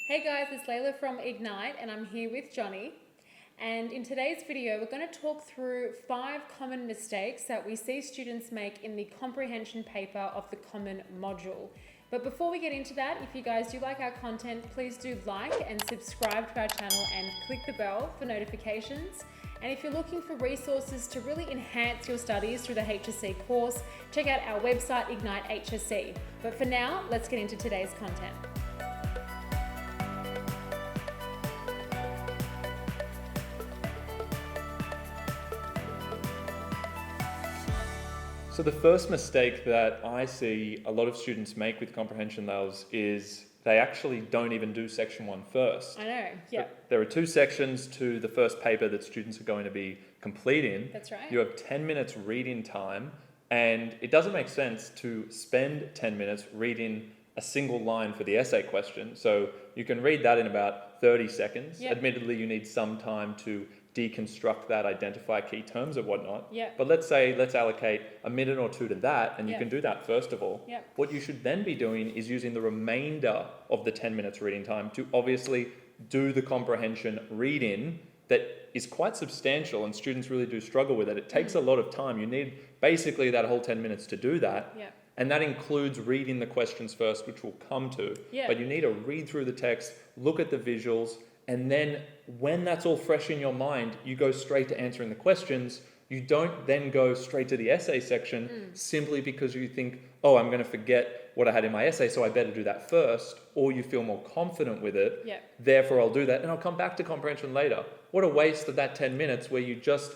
Hey guys, it's Layla from Ignite and I'm here with Johnny. And in today's video, we're going to talk through 5 common mistakes that we see students make in the comprehension paper of the common module. But before we get into that, if you guys do like our content, please do like and subscribe to our channel and click the bell for notifications. And if you're looking for resources to really enhance your studies through the HSC course, check out our website, Ignite HSC. But for now, let's get into today's content. So the first mistake that I see a lot of students make with comprehension levels is they actually don't even do section 1 first. I know, yeah. There are 2 sections to the first paper that students are going to be completing. That's right. You have 10 minutes reading time, and it doesn't make sense to spend 10 minutes reading a single line for the essay question. So you can read that in about 30 seconds. Yep. Admittedly, you need some time to deconstruct that, identify key terms and whatnot. Yep. But let's allocate a minute or 2 to that, and you can do that first of all. Yep. What you should then be doing is using the remainder of the 10 minutes reading time to obviously do the comprehension reading that is quite substantial, and students really do struggle with it. It takes a lot of time. You need basically that whole 10 minutes to do that. Yep. And that includes reading the questions first, which we'll come to. Yeah. But you need to read through the text, look at the visuals, and then when that's all fresh in your mind, you go straight to answering the questions. You don't then go straight to the essay section simply because you think, oh, I'm going to forget what I had in my essay, so I better do that first, or you feel more confident with it. Yeah. Therefore, I'll do that, and I'll come back to comprehension later. What a waste of that 10 minutes where you just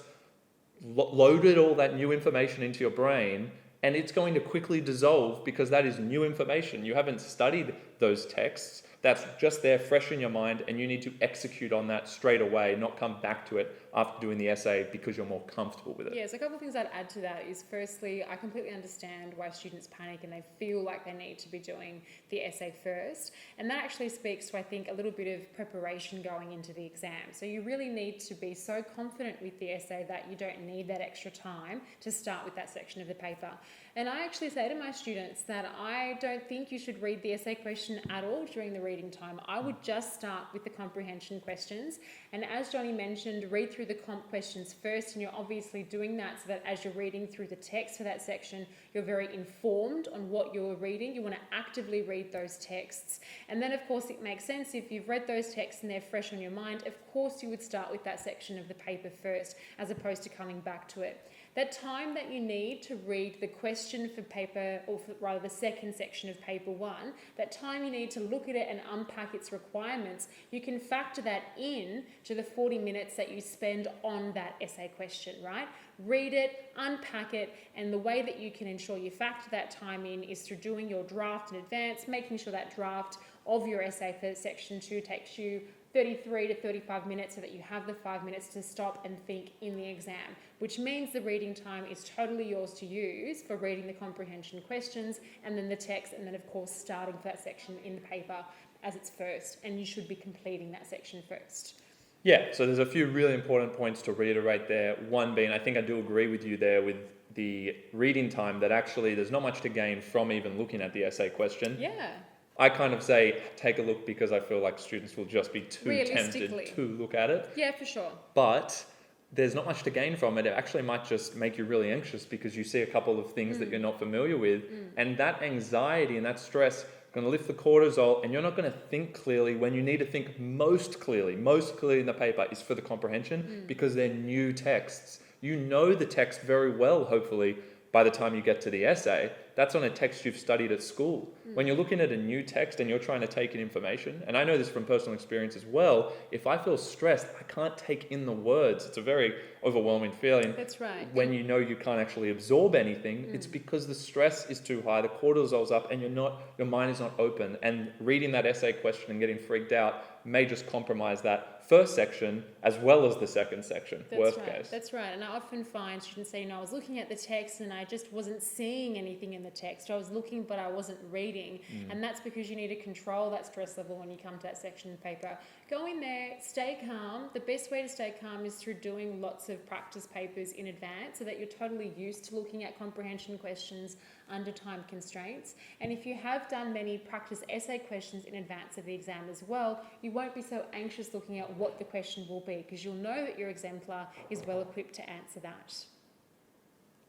loaded all that new information into your brain, and it's going to quickly dissolve because that is new information. You haven't studied those texts. That's just there fresh in your mind, and you need to execute on that straight away, not come back to it after doing the essay because you're more comfortable with it. Yeah, so a couple of things I'd add to that is firstly, I completely understand why students panic and they feel like they need to be doing the essay first. And that actually speaks to, I think, a little bit of preparation going into the exam. So you really need to be so confident with the essay that you don't need that extra time to start with that section of the paper. And I actually say to my students that I don't think you should read the essay question at all during the reading time. I would just start with the comprehension questions. And as Johnny mentioned, read through the comp questions first, and you're obviously doing that so that as you're reading through the text for that section, you're very informed on what you're reading. You want to actively read those texts. And then, of course, it makes sense if you've read those texts and they're fresh on your mind, of course you would start with that section of the paper first, as opposed to coming back to it. That time that you need to read the question for paper, or for, rather the second section of paper 1, that time you need to look at it and unpack its requirements, you can factor that in to the 40 minutes that you spend on that essay question, right? Read it, unpack it, and the way that you can ensure you factor that time in is through doing your draft in advance, making sure that draft of your essay for section 2 takes you 33 to 35 minutes so that you have the 5 minutes to stop and think in the exam, which means the reading time is totally yours to use for reading the comprehension questions and then the text, and then of course starting for that section in the paper as it's first, and you should be completing that section first. Yeah, so there's a few really important points to reiterate there. One being, I think I do agree with you there with the reading time, that actually there's not much to gain from even looking at the essay question. Yeah. I kind of say take a look because I feel like students will just be too tempted to look at it. Yeah, for sure. But there's not much to gain from it. It actually might just make you really anxious because you see a couple of things that you're not familiar with. And that anxiety and that stress going to lift the cortisol, and you're not going to think clearly when you need to think most clearly in the paper is for the comprehension because they're new texts. You know the text very well, hopefully, by the time you get to the essay. That's on a text you've studied at school. When you're looking at a new text and you're trying to take in information, and I know this from personal experience as well, if I feel stressed, I can't take in the words. It's a very overwhelming feeling. That's right. When you know you can't actually absorb anything, it's because the stress is too high, the cortisol's up, and your mind is not open. And reading that essay question and getting freaked out may just compromise that first section as well as the second section, worst case. That's right. And I often find students say, I was looking at the text and I just wasn't seeing anything in the text. I was looking, but I wasn't reading. And that's because you need to control that stress level when you come to that section of paper. Go in there, stay calm. The best way to stay calm is through doing lots of practice papers in advance so that you're totally used to looking at comprehension questions, under time constraints. And if you have done many practice essay questions in advance of the exam as well, you won't be so anxious looking at what the question will be, because you'll know that your exemplar is well equipped to answer that.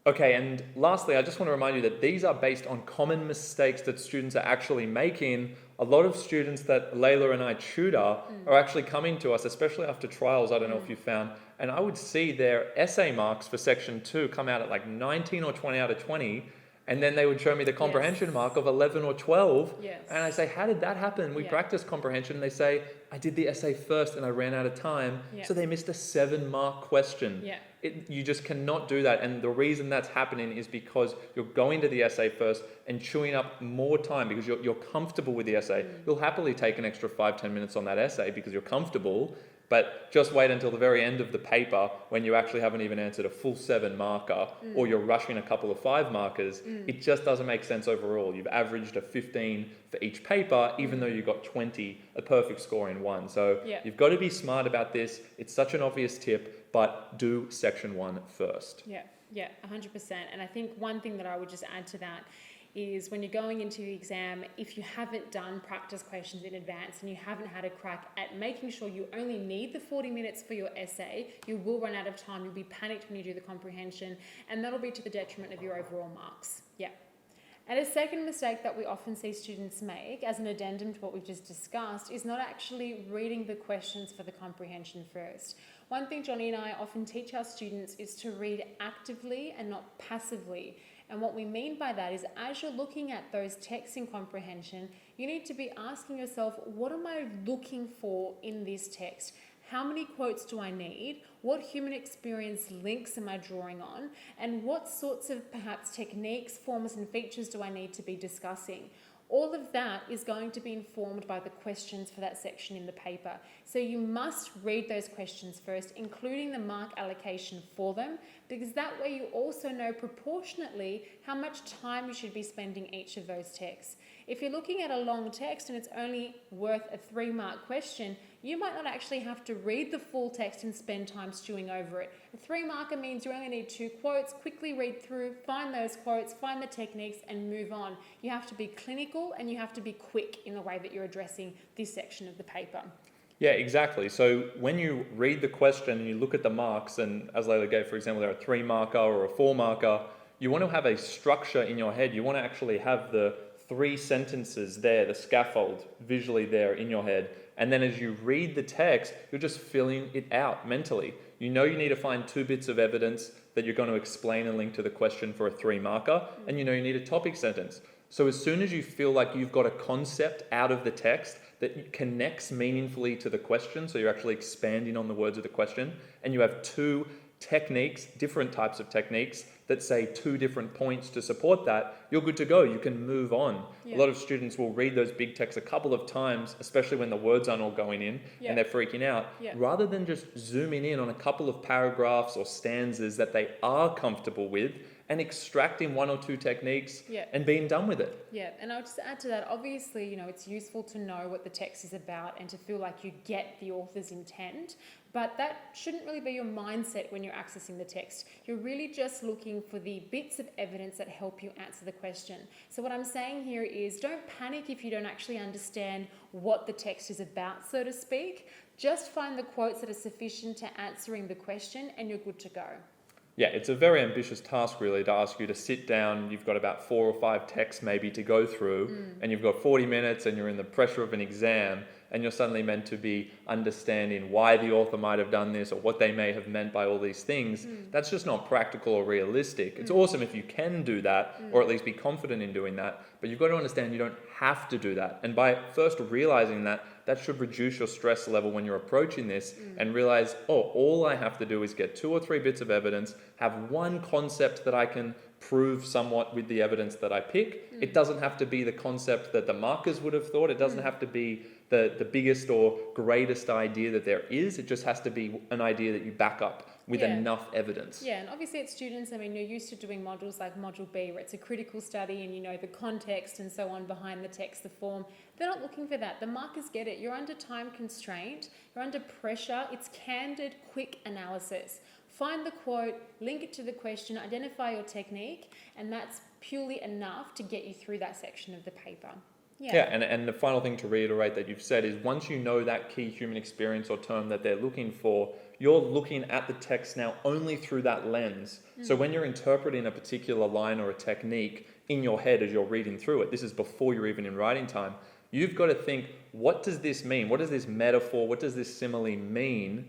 Okay, and lastly, I just want to remind you that these are based on common mistakes that students are actually making. A lot of students that Layla and I tutor are actually coming to us, especially after trials, I don't know if you found, and I would see their essay marks for section 2 come out at like 19 or 20 out of 20, and then they would show me the comprehension mark of 11 or 12, and I say, how did that happen? We practiced comprehension, and they say, I did the essay first and I ran out of time, so they missed a 7-mark question. You just cannot do that, and the reason that's happening is because you're going to the essay first and chewing up more time because you're comfortable with the essay. You'll happily take an extra 5-10 minutes on that essay because you're comfortable, but just wait until the very end of the paper when you actually haven't even answered a full 7-marker or you're rushing a couple of 5-markers. It just doesn't make sense overall. You've averaged a 15 for each paper, even though you got 20, a perfect score in one. So you've got to be smart about this. It's such an obvious tip, but do section 1 first. Yeah, 100%. And I think one thing that I would just add to that is when you're going into the exam, if you haven't done practice questions in advance and you haven't had a crack at making sure you only need the 40 minutes for your essay, you will run out of time. You'll be panicked when you do the comprehension, and that'll be to the detriment of your overall marks. And a second mistake that we often see students make, as an addendum to what we've just discussed, is not actually reading the questions for the comprehension first. One thing Johnny and I often teach our students is to read actively and not passively. And what we mean by that is, as you're looking at those texts in comprehension, you need to be asking yourself, what am I looking for in this text? How many quotes do I need? What human experience links am I drawing on? And what sorts of perhaps techniques, forms and features do I need to be discussing? All of that is going to be informed by the questions for that section in the paper. So you must read those questions first, including the mark allocation for them, because that way you also know proportionately how much time you should be spending each of those texts. If you're looking at a long text and it's only worth a 3-mark question, you might not actually have to read the full text and spend time stewing over it. A 3-marker means you only need 2 quotes, quickly read through, find those quotes, find the techniques and move on. You have to be clinical and you have to be quick in the way that you're addressing this section of the paper. Yeah, exactly. So when you read the question and you look at the marks, and as Layla gave, for example, they're a 3-marker or a 4-marker, you want to have a structure in your head. You want to actually have the 3 sentences there, the scaffold visually there in your head. And then as you read the text, you're just filling it out mentally. You know you need to find 2 bits of evidence that you're going to explain and link to the question for a 3-marker, and you know you need a topic sentence. So as soon as you feel like you've got a concept out of the text that connects meaningfully to the question, so you're actually expanding on the words of the question, and you have 2 techniques, different types of techniques, that say 2 different points to support that, you're good to go. You can move on. A lot of students will read those big texts a couple of times, especially when the words aren't all going in and they're freaking out, rather than just zooming in on a couple of paragraphs or stanzas that they are comfortable with and extracting 1 or 2 techniques and being done with it. And I'll just add to that, obviously, it's useful to know what the text is about and to feel like you get the author's intent, but that shouldn't really be your mindset when you're accessing the text. You're really just looking for the bits of evidence that help you answer the question. So what I'm saying here is, don't panic if you don't actually understand what the text is about, so to speak. Just find the quotes that are sufficient to answering the question and you're good to go. Yeah, it's a very ambitious task really to ask you to sit down. You've got about 4 or 5 texts maybe to go through, and you've got 40 minutes and you're in the pressure of an exam, and you're suddenly meant to be understanding why the author might have done this or what they may have meant by all these things. That's just not practical or realistic. It's awesome if you can do that, or at least be confident in doing that, but you've got to understand you don't have to do that. And by first realizing that, that should reduce your stress level when you're approaching this, and realize, all I have to do is get 2 or 3 bits of evidence, have 1 concept that I can prove somewhat with the evidence that I pick. It doesn't have to be the concept that the markers would have thought. It doesn't have to be the biggest or greatest idea that there is. It just has to be an idea that you back up with enough evidence. And obviously as students, you're used to doing modules like Module B, where it's a critical study and you know the context and so on behind the text, the form. They're not looking for that. The markers get it. You're under time constraint. You're under pressure. It's candid, quick analysis. find the quote, link it to the question, identify your technique, and that's purely enough to get you through that section of the paper. Yeah, and the final thing to reiterate that you've said is once you know that key human experience or term that they're looking for, you're looking at the text now only through that lens. So when you're interpreting a particular line or a technique in your head as you're reading through it, this is before you're even in writing time, you've got to think, what does this mean? What does this metaphor, what does this simile mean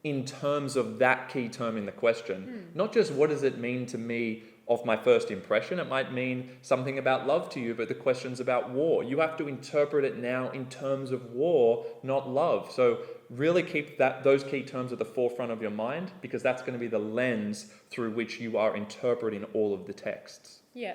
in terms of that key term in the question? Not just what does it mean to me of my first impression. It might mean something about love to you, but the question's about war. You have to interpret it now in terms of war, not love. So really keep those key terms at the forefront of your mind, because that's going to be the lens through which you are interpreting all of the texts. Yeah.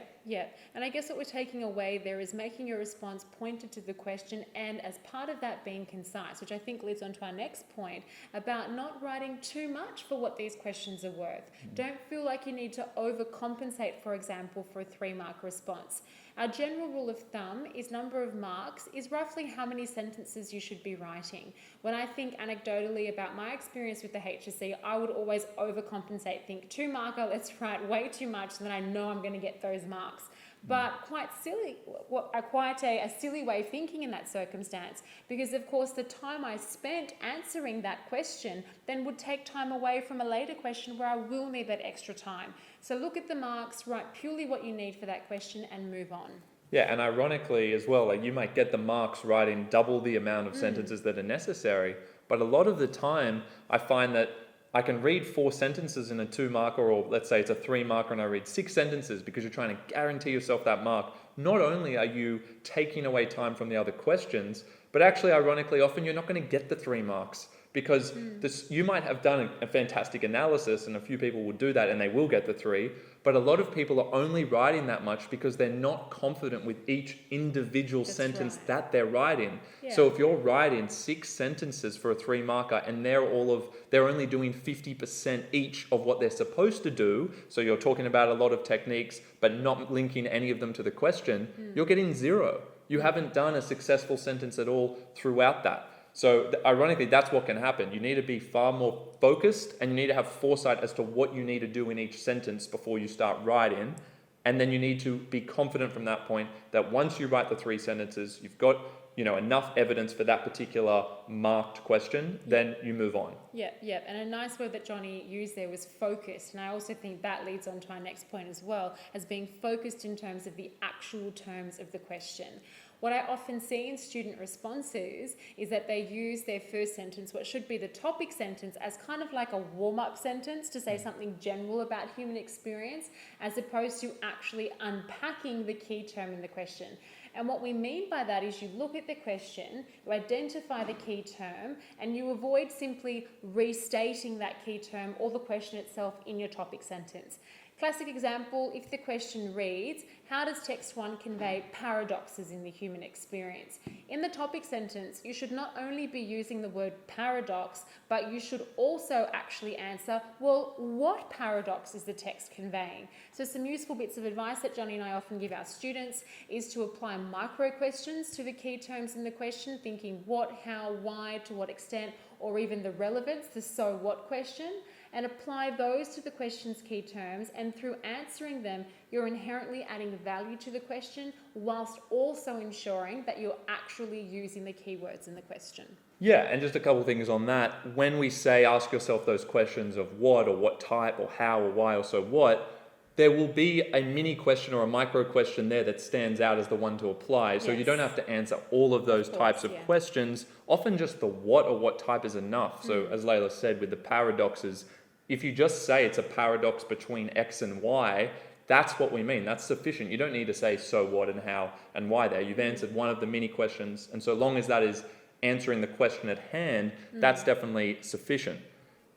And I guess what we're taking away there is making your response pointed to the question, and as part of that being concise, which I think leads on to our next point about not writing too much for what these questions are worth. Don't feel like you need to overcompensate, for example, for a 3-mark response. Our general rule of thumb is number of marks is roughly how many sentences you should be writing. When I think anecdotally about my experience with the HSC, I would always overcompensate, think 2-marker, let's write way too much, then I know I'm going to get those marks. But quite a silly way of thinking in that circumstance, because of course the time I spent answering that question then would take time away from a later question where I will need that extra time. So look at the marks, write purely what you need for that question and move on. Yeah, and ironically as well, like you might get the marks writing double the amount of sentences that are necessary, but a lot of the time I find that I can read 4 sentences in a 2-marker, or let's say it's a 3-marker and I read 6 sentences, because you're trying to guarantee yourself that mark. Not only are you taking away time from the other questions, but actually ironically often you're not going to get the 3 marks. Because you might have done a fantastic analysis, and a few people will do that and they will get the 3, but a lot of people are only writing that much because they're not confident with each individual sentence that they're writing. Yeah. So if you're writing 6 sentences for a 3-marker and they're only doing 50% each of what they're supposed to do, so you're talking about a lot of techniques but not linking any of them to the question, you're getting 0. You haven't done a successful sentence at all throughout that. So ironically, that's what can happen. You need to be far more focused, and you need to have foresight as to what you need to do in each sentence before you start writing. And then you need to be confident from that point that once you write the 3 sentences, you've got enough evidence for that particular marked question, then you move on. Yeah. And a nice word that Johnny used there was focused. And I also think that leads on to our next point as well, as being focused in terms of the actual terms of the question. What I often see in student responses is that they use their first sentence, what should be the topic sentence, as kind of like a warm-up sentence to say something general about human experience, as opposed to actually unpacking the key term in the question. And what we mean by that is you look at the question, you identify the key term, and you avoid simply restating that key term or the question itself in your topic sentence. Classic example, if the question reads, how does text 1 convey paradoxes in the human experience? In the topic sentence, you should not only be using the word paradox, but you should also actually answer, well, what paradox is the text conveying? So some useful bits of advice that Johnny and I often give our students is to apply micro questions to the key terms in the question, thinking what, how, why, to what extent, or even the relevance, the so what question, and apply those to the question's key terms, and through answering them, you're inherently adding value to the question whilst also ensuring that you're actually using the keywords in the question. Yeah, and just a couple of things on that. When we say ask yourself those questions of what, or what type, or how, or why, or so what, there will be a mini question or a micro question there that stands out as the one to apply. So you don't have to answer all of those types of questions. Often just the what or what type is enough. So as Layla said with the paradoxes, if you just say it's a paradox between X and Y, that's what we mean. That's sufficient. You don't need to say so what and how and why there. You've answered one of the mini questions. And so long as that is answering the question at hand, that's definitely sufficient.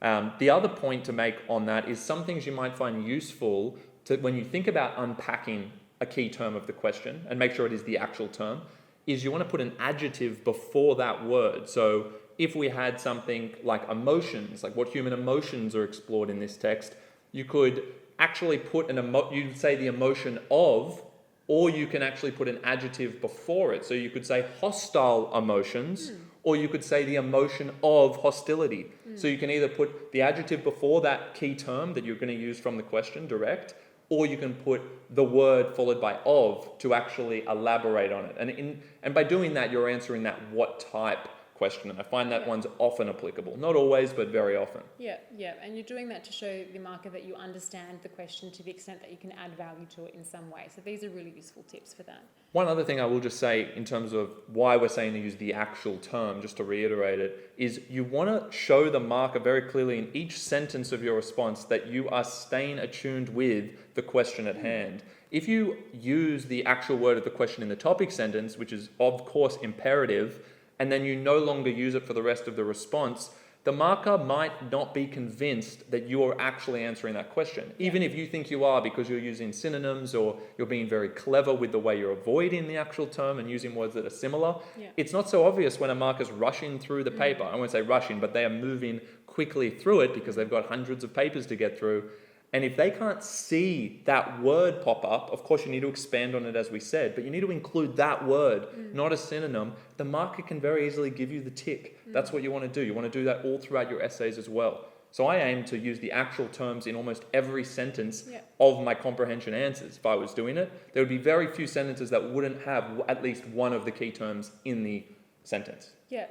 The other point to make on that is some things you might find useful to, when you think about unpacking a key term of the question, and make sure it is the actual term, is you want to put an adjective before that word. So if we had something like emotions, like what human emotions are explored in this text, you could actually put you'd say the emotion of, or you can actually put an adjective before it. So you could say hostile emotions, or you could say the emotion of hostility. So you can either put the adjective before that key term that you're going to use from the question, direct, or you can put the word followed by of to actually elaborate on it. And by doing that, you're answering that what type question. And I find that one's often applicable. Not always, but very often. Yeah. And you're doing that to show the marker that you understand the question to the extent that you can add value to it in some way. So these are really useful tips for that. One other thing I will just say in terms of why we're saying to use the actual term, just to reiterate it, is you want to show the marker very clearly in each sentence of your response that you are staying attuned with the question at hand. If you use the actual word of the question in the topic sentence, which is of course imperative, and then you no longer use it for the rest of the response, the marker might not be convinced that you are actually answering that question. Even if you think you are because you're using synonyms or you're being very clever with the way you're avoiding the actual term and using words that are similar, it's not so obvious when a marker's rushing through the paper. I won't say rushing, but they are moving quickly through it because they've got hundreds of papers to get through. And if they can't see that word pop up, of course you need to expand on it as we said, but you need to include that word, not a synonym. The marker can very easily give you the tick. That's what you want to do. You want to do that all throughout your essays as well. So I aim to use the actual terms in almost every sentence of my comprehension answers. If I was doing it, there would be very few sentences that wouldn't have at least one of the key terms in the sentence. Yeah.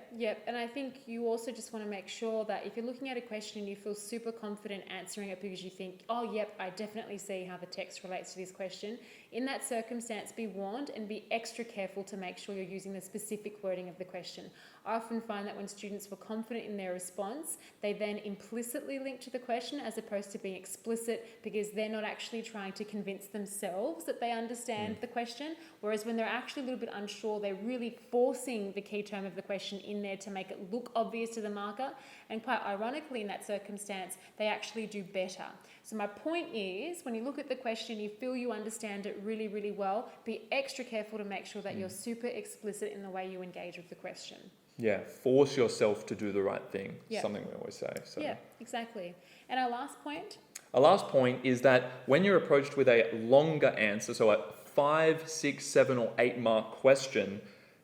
And I think you also just want to make sure that if you're looking at a question and you feel super confident answering it because you think, oh, yep, I definitely see how the text relates to this question. In that circumstance, be warned and be extra careful to make sure you're using the specific wording of the question. I often find that when students feel confident in their response, they then implicitly link to the question as opposed to being explicit because they're not actually trying to convince themselves that they understand the question. Whereas when they're actually a little bit unsure, they're really forcing the key term of the question in there to make it look obvious to the marker. And quite ironically, in that circumstance, they actually do better. So my point is, when you look at the question, you feel you understand it really, really well, be extra careful to make sure that you're super explicit in the way you engage with the question. Yeah, force yourself to do the right thing. Something we always say. So. Yeah, exactly. And our last point? Our last point is that when you're approached with a longer answer, so a 5, 6, 7 or 8 mark question,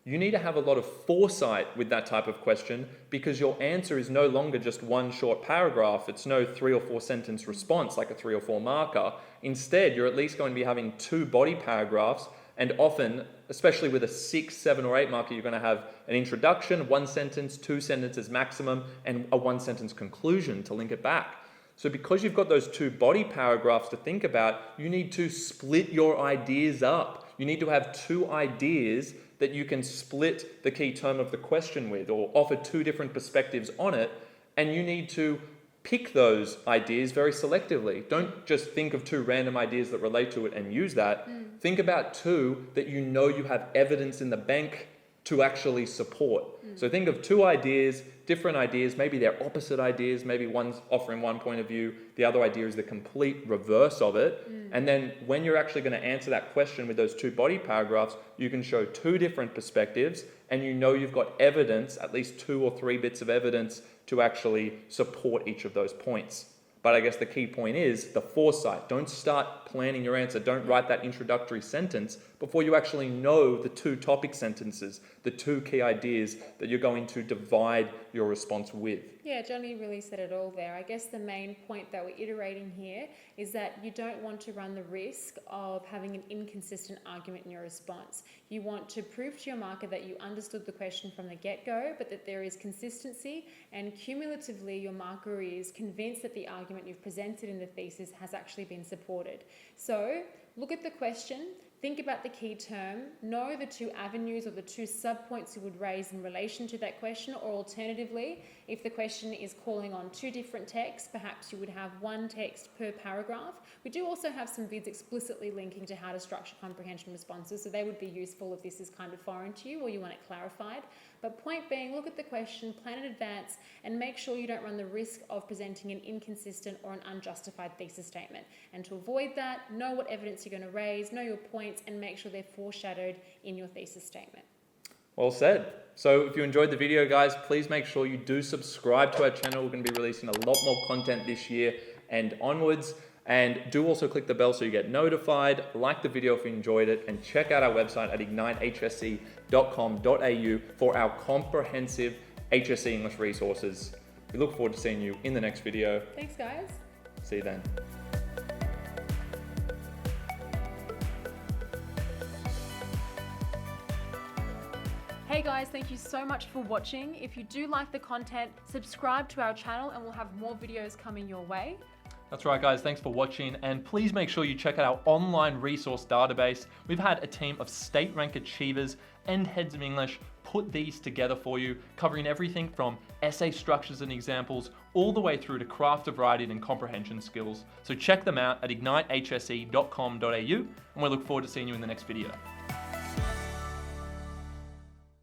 you need to have a lot of foresight with that type of question because your answer is no longer just one short paragraph. It's no 3 or 4 sentence response like a 3 or 4 marker. Instead, you're at least going to be having 2 body paragraphs, and often, especially with a 6, 7 or 8 marker, you're going to have an introduction, 1 sentence, 2 sentences maximum, and a 1 sentence conclusion to link it back. So because you've got those 2 body paragraphs to think about, you need to split your ideas up. You need to have 2 ideas that you can split the key term of the question with or offer 2 different perspectives on it, and you need to pick those ideas very selectively. Don't just think of 2 random ideas that relate to it and use that. Think about 2 that you know you have evidence in the bank to actually support. So think of 2 ideas, different ideas, maybe they're opposite ideas, maybe one's offering one point of view, the other idea is the complete reverse of it. And then when you're actually going to answer that question with those 2 body paragraphs, you can show 2 different perspectives and you know you've got evidence, at least 2 or 3 bits of evidence to actually support each of those points. But I guess the key point is the foresight. Don't start planning your answer. Don't write that introductory sentence before you actually know the 2 topic sentences, the 2 key ideas that you're going to divide your response with. Yeah, Johnny really said it all there. I guess the main point that we're iterating here is that you don't want to run the risk of having an inconsistent argument in your response. You want to prove to your marker that you understood the question from the get-go, but that there is consistency, and cumulatively your marker is convinced that the argument you've presented in the thesis has actually been supported. So look at the question, think about the key term, know the 2 avenues or the 2 subpoints you would raise in relation to that question, or alternatively, if the question is calling on 2 different texts, perhaps you would have 1 text per paragraph. We do also have some vids explicitly linking to how to structure comprehension responses, so they would be useful if this is kind of foreign to you or you want it clarified. But point being, look at the question, plan in advance, and make sure you don't run the risk of presenting an inconsistent or an unjustified thesis statement. And to avoid that, know what evidence you're going to raise, know your points, and make sure they're foreshadowed in your thesis statement. Well said. So if you enjoyed the video, guys, please make sure you do subscribe to our channel. We're going to be releasing a lot more content this year and onwards. And do also click the bell so you get notified. Like the video if you enjoyed it, and check out our website at ignitehsc.com.au for our comprehensive HSC English resources. We look forward to seeing you in the next video. Thanks, guys. See you then. Hey guys, thank you so much for watching. If you do like the content, subscribe to our channel and we'll have more videos coming your way. That's right, guys. Thanks for watching. And please make sure you check out our online resource database. We've had a team of state rank achievers and heads of English put these together for you, covering everything from essay structures and examples all the way through to craft of writing and comprehension skills. So check them out at ignitehse.com.au, and we look forward to seeing you in the next video.